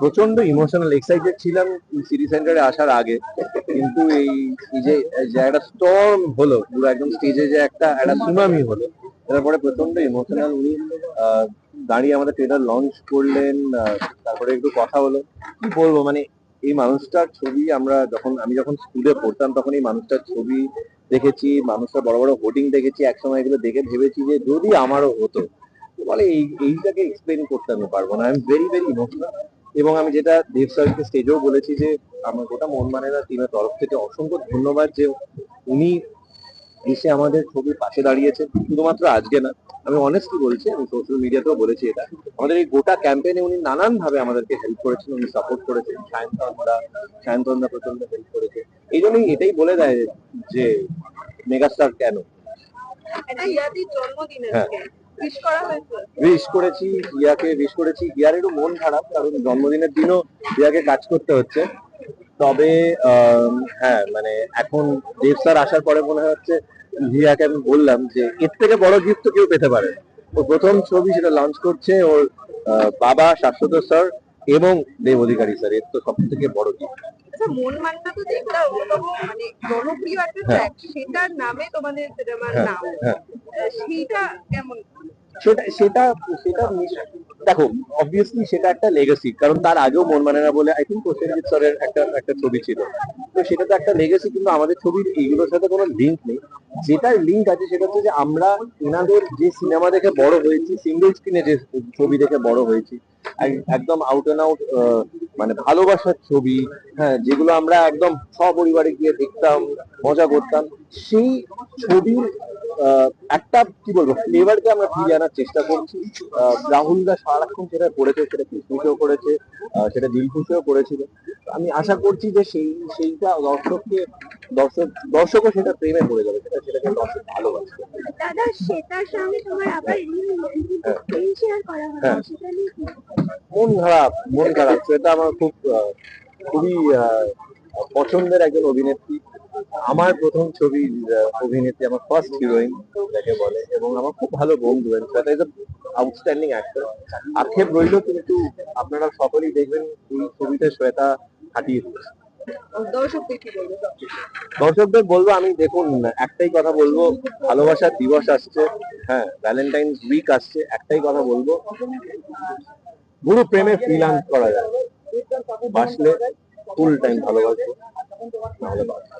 প্রচন্ড emotional excited ছিলাম city সেন্টারে আসার আগে, কিন্তু এই যে একটা স্টর্ম হলো পুরো একদম স্টেজে, যে একটা সুনামি হলো, তারপরে প্রচন্ড ইমোশনাল। উনি আহ, দাঁড়িয়ে আমাদের ট্রেলার লঞ্চ করলেন, তারপরে একটু কথা হলো। কি বলবো, মানে এই মানুষটার ছবি আমি যখন স্কুলে পড়তাম তখন এই মানুষটার ছবি দেখেছি, মানুষটার বড় বড় হোর্ডিং দেখেছি, একসময় এগুলো দেখে ভেবেছি যে যদি আমারও হতো। বলে এইটাকে এক্সপ্লেন করতে আমি পারবো না, I am very very emotional. এবং আমি যেটা দেব স্যারকে স্টেজেও বলেছি যে আমার গোটা মন মানে না টিমের তরফ থেকে অসংখ্য ধন্যবাদ যে উনি এসে আমাদের ছবির পাশে দাঁড়িয়েছেন, শুধুমাত্র আজকে না, আমি অনেস্টলি বলছি, আমি সোশ্যাল মিডিয়াতেও বলেছি এটা, আমাদের এই গোটা ক্যাম্পেইনে উনি নানান ভাবে আমাদেরকে হেল্প করেছেন, উনি সাপোর্ট করেছেন। সায়ন্তনদা প্রচন্ড হেল্প করেছে। এই জন্যই এটাই বলে দেয় যে মেগাস্টার কেন। হ্যাঁ, উইশ করেছি হিয়াকে, উইশ করেছি। হিয়ার একটু মন খারাপ কারণ জন্মদিনের দিনও হিয়াকে কাজ করতে হচ্ছে। তবে হ্যাঁ, মানে এখন দেব স্যার আসার পরে মনে হচ্ছে, হিয়াকে আমি বললাম যে এর থেকে বড় গিফট তো কেউ পেতে পারে। ও প্রথম ছবি সেটা লঞ্চ করছে ওর বাবা শাশ্বত স্যার এবং দেব অধিকারী স্যার, এর তো সব থেকে বড় গিফট। মন মান্না তো যেটা অন্যতম মানে জনপ্রিয় একটা ট্র্যাক, সেটার নামে তোমাদের সিনেমার নাম, সেইটা কেমন? সেটা সেটা সেটা দেখো, অবভিয়াসলি সেটা একটা লেগেসি, কারণ তার আগেও মন মানে না বলে আই থিঙ্ক প্রসেনজিৎ স্যারের একটা একটা ছবি ছিল। তো সেটা তো একটা লেগেসি, কিন্তু আমাদের ছবির এইগুলোর সাথে কোনো লিঙ্ক নেই। যেটার লিঙ্ক আছে সেটা হচ্ছে যে আমরা এনাদের যে সিনেমা দেখে বড় হয়েছি, সিঙ্গেল স্ক্রিনে যে ছবি দেখে বড় হয়েছি, একদম আউট অ্যান্ড আউট মানে ভালোবাসার ছবি, হ্যাঁ, যেগুলো আমরা একদম সপরিবারে গিয়ে দেখতাম, মজা করতাম, সেই ছবির একটা কি বলবো ফ্লেভারকে আমরা ফিরিয়ে আনার চেষ্টা করছি। রাহুল দা সারাক্ষণ সেটা করেছে, সেটা কিসমিসেও করেছে, সেটা দিলখুশেও করেছিল। আমি আশা করছি যে সেইটা দর্শকও সেটা প্রেমে পড়ে যাবে, সেটাকে দর্শক ভালোবাসবে। দাদা সেটার সঙ্গে তোমার আবার শেয়ার করা হবে, সেটা নিয়ে মন খারাপ সেটা আমার খুবই পছন্দের একজন অভিনেত্রী, আমার প্রথম ছবির অভিনেত্রী, আমার ফার্স্ট হিরোইন যাকে বলে, এবং আমার খুব ভালো বন্ধু, সেটা ইজ আউটস্ট্যান্ডিং অ্যাক্টর। আক্ষেপ রইল, কিন্তু আপনারা সকলেই দেখবেন এই ছবিতে শ্বেতা হাঁটিয়ে দিয়েছে। দর্শকদের বলবো, আমি দেখুন একটাই কথা বলবো, ভালোবাসার দিবস আসছে, হ্যাঁ, ভ্যালেন্টাইন্স উইক আসছে, একটাই কথা বলবো, পুরো প্রেমে ফ্রিল্যান্স করা যায়, বাসলে ফুল টাইম ভালোবাসবো, নাহলে বাসবো।